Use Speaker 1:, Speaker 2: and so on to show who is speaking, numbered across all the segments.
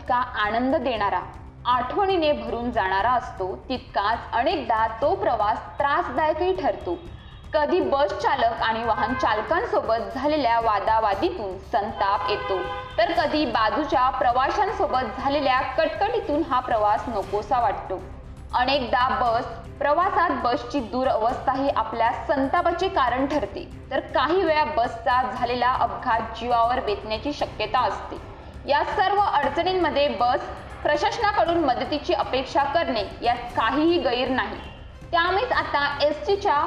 Speaker 1: जितका आनंद देणारा, आठवणीने भरून जाणारा असतो, तितकाच अनेकदा तो प्रवास त्रासदायकही ठरतो. कधी बस चालक आणि वाहन चालकांसोबत झालेल्या वादावादीतून संताप येतो, तर कधी बाजूच्या प्रवाशांसोबत झालेल्या कटकटीतून हा प्रवास नकोसा वाटतो. अनेकदा प्रवासात बसची दुरवस्था ही आपल्या संतापाचे कारण ठरते, तर काही वेळा बसचा झालेला अपघात जीवावर बेतण्याची शक्यता असते. या सर्व अडचणींमध्ये बस प्रशासनाकडून मदतीची अपेक्षा करणे यात काहीही गैर नाही. त्यामुळेच आता एसटीच्या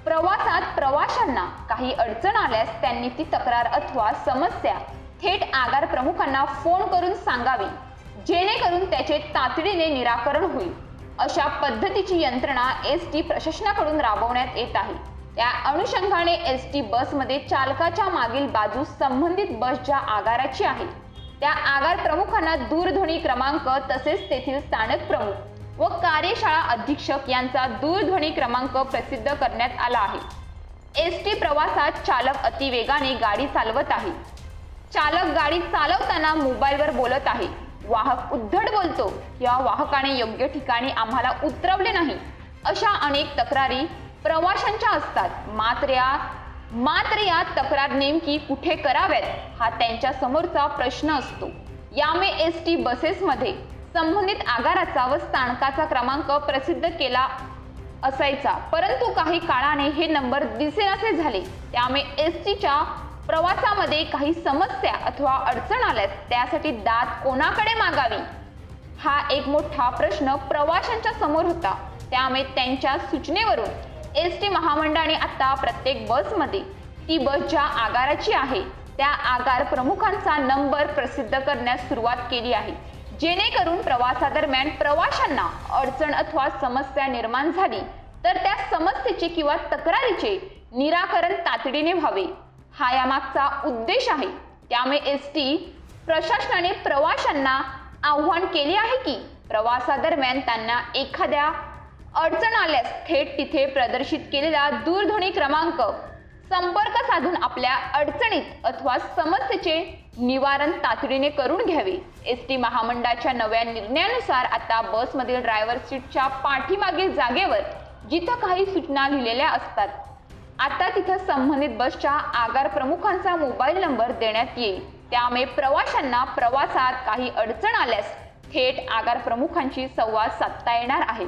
Speaker 1: प्रवासात प्रवाशांना काही अडचण आल्यास त्यांनी ती तक्रार अथवा समस्या थेट आगार प्रमुखांना फोन करून सांगावी, जेणेकरून त्याचे तातडीने निराकरण होईल. अशा पद्धतीची यंत्रणा एसटी प्रशासनाकडून राबवण्यात येत आहे. त्या अनुषंगाने एसटी बसमध्ये चालकाच्या मागील बाजूस संबंधित बस ज्या आगाराची आहे त्या आगार प्रमुखांना दूरध्वनी क्रमांक तसेच तेथील स्थानक प्रमुख व कार्यशाळा अधीक्षक यांचा दूरध्वनी क्रमांक प्रसिद्ध करण्यात आला आहे. एसटी प्रवासात चालक अतिवेगाने गाडी चालवत आहे. चालक गाडी चालवताना मोबाईलवर बोलत आहे. वाहक उद्धट बोलतो, या वाहकाने योग्य ठिकाणी आम्हाला उतरवले नाही, अशा अनेक तक्रारी प्रवाशांच्या असतात. मात्र या तक्रार नेमकी कुठे कराव्यात हा त्यांच्या समोरचा प्रश्न असतो. यामुळे एसटी बसेसमध्ये संबंधित आगाराचा व स्थानकाचा क्रमांक प्रसिद्ध केला असायचा, परंतु काही काळाने हे नंबर दिसेनासे झाले. त्यामुळे एसटीच्या प्रवासामध्ये काही समस्या अथवा अडचण आल्यास त्यासाठी दाद कोणाकडे मागावी हा एक मोठा प्रश्न प्रवाशांच्या समोर होता. त्यामुळे त्यांच्या सूचनेवरून एसटी महामंडळाने आता प्रत्येक बसमध्ये ती बस ज्या आगाराची आहे त्या आगार प्रमुखांचा नंबर प्रसिद्ध करण्यास सुरुवात केली आहे, जेणेकरून प्रवासादरम्यान प्रवाशांना अडचण अथवा समस्या निर्माण झाली तर त्या समस्येचे किंवा तक्रारीचे निराकरण तातडीने व्हावे, हा यामागचा उद्देश आहे. त्यामुळे एसटी प्रशासनाने प्रवाशांना आव्हान केले आहे की प्रवासादरम्यान त्यांना एखाद्या अडचण आल्यास थेट तिथे प्रदर्शित केलेला दूरध्वनी क्रमांक संपर्क साधून आपल्या अडचणीत अथवा समस्येचे निवारण तातडीने करून घ्यावे. एसटी महामंडळाच्या नव्या निर्णयानुसार आता बसमधील ड्रायव्हर सीटच्या पाठीमागील जागेवर जिथं काही सूचना लिहिलेल्या असतात, आता तिथं संबंधित बसच्या आगार प्रमुखांचा मोबाईल नंबर देण्यात येईल. त्यामुळे प्रवाशांना प्रवासात काही अडचण आल्यास थेट आगार प्रमुखांशी संवाद साधता येणार आहे.